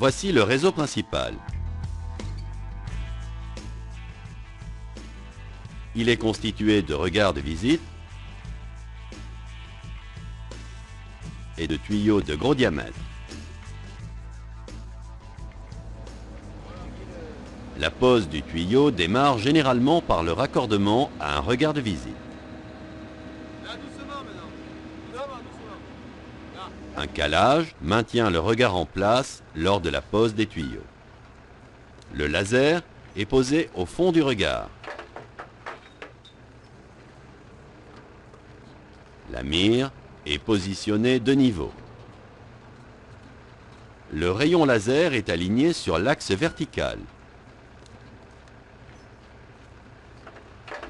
Voici le réseau principal. Il est constitué de regards de visite et de tuyaux de gros diamètre. La pose du tuyau démarre généralement par le raccordement à un regard de visite. Un calage maintient le regard en place lors de la pose des tuyaux. Le laser est posé au fond du regard. La mire est positionnée de niveau. Le rayon laser est aligné sur l'axe vertical.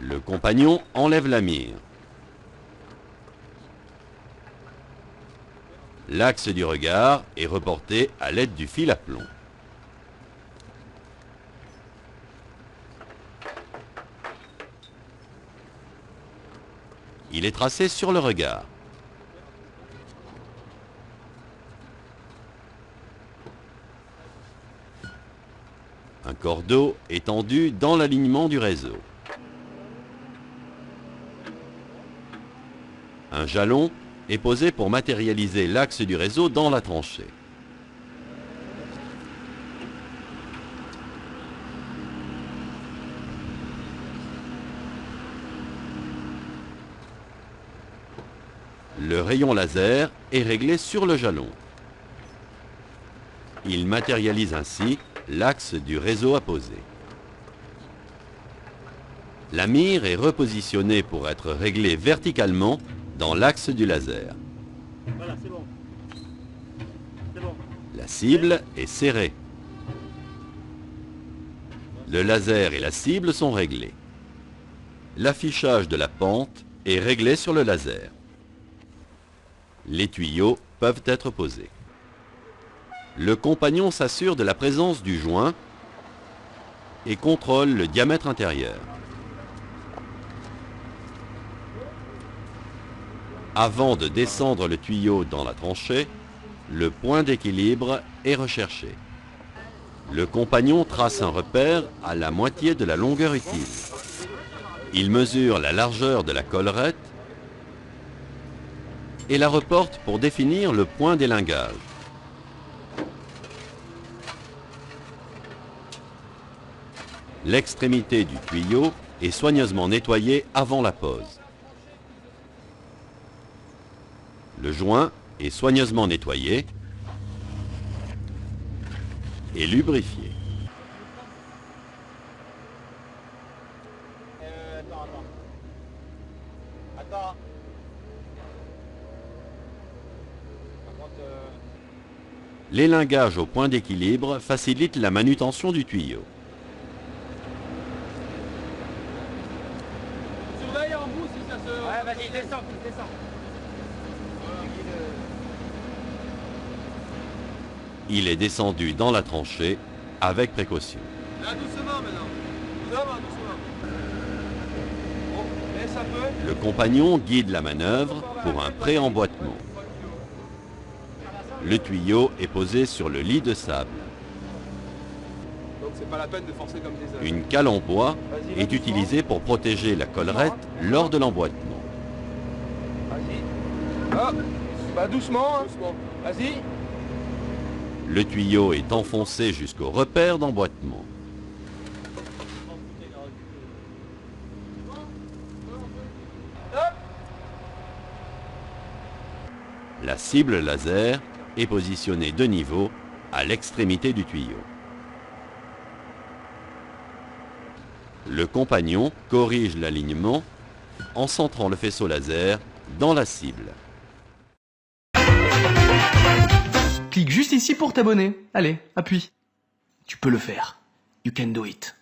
Le compagnon enlève la mire. L'axe du regard est reporté à l'aide du fil à plomb. Il est tracé sur le regard. Un cordeau est tendu dans l'alignement du réseau. Un jalon est posé pour matérialiser l'axe du réseau dans la tranchée. Le rayon laser est réglé sur le jalon. Il matérialise ainsi l'axe du réseau à poser. La mire est repositionnée pour être réglée verticalement dans l'axe du laser. Voilà, c'est bon. C'est bon. La cible est serrée. Le laser et la cible sont réglés. L'affichage de la pente est réglé sur le laser. Les tuyaux peuvent être posés. Le compagnon s'assure de la présence du joint et contrôle le diamètre intérieur. Avant de descendre le tuyau dans la tranchée, le point d'équilibre est recherché. Le compagnon trace un repère à la moitié de la longueur utile. Il mesure la largeur de la collerette et la reporte pour définir le point d'élingage. L'extrémité du tuyau est soigneusement nettoyée avant la pose. Le joint est soigneusement nettoyé et lubrifié. Attends. L'élingage au point d'équilibre facilite la manutention du tuyau. Surveille en bout si ça se... Ouais, vas-y, descends, descends. Il est descendu dans la tranchée avec précaution. Là, doucement maintenant. Doucement, doucement. Bon, laisse un peu. Le compagnon guide la manœuvre pour un pré-emboîtement. Le tuyau est posé sur le lit de sable. Donc c'est pas la peine de forcer comme des œufs. Une cale en bois est utilisée pour protéger la collerette lors de l'emboîtement. Vas-y. Ah, bah doucement, hein. Doucement. Vas-y. Le tuyau est enfoncé jusqu'au repère d'emboîtement. La cible laser est positionnée de niveau à l'extrémité du tuyau. Le compagnon corrige l'alignement en centrant le faisceau laser dans la cible. Clique juste ici pour t'abonner. Allez, appuie. Tu peux le faire. You can do it.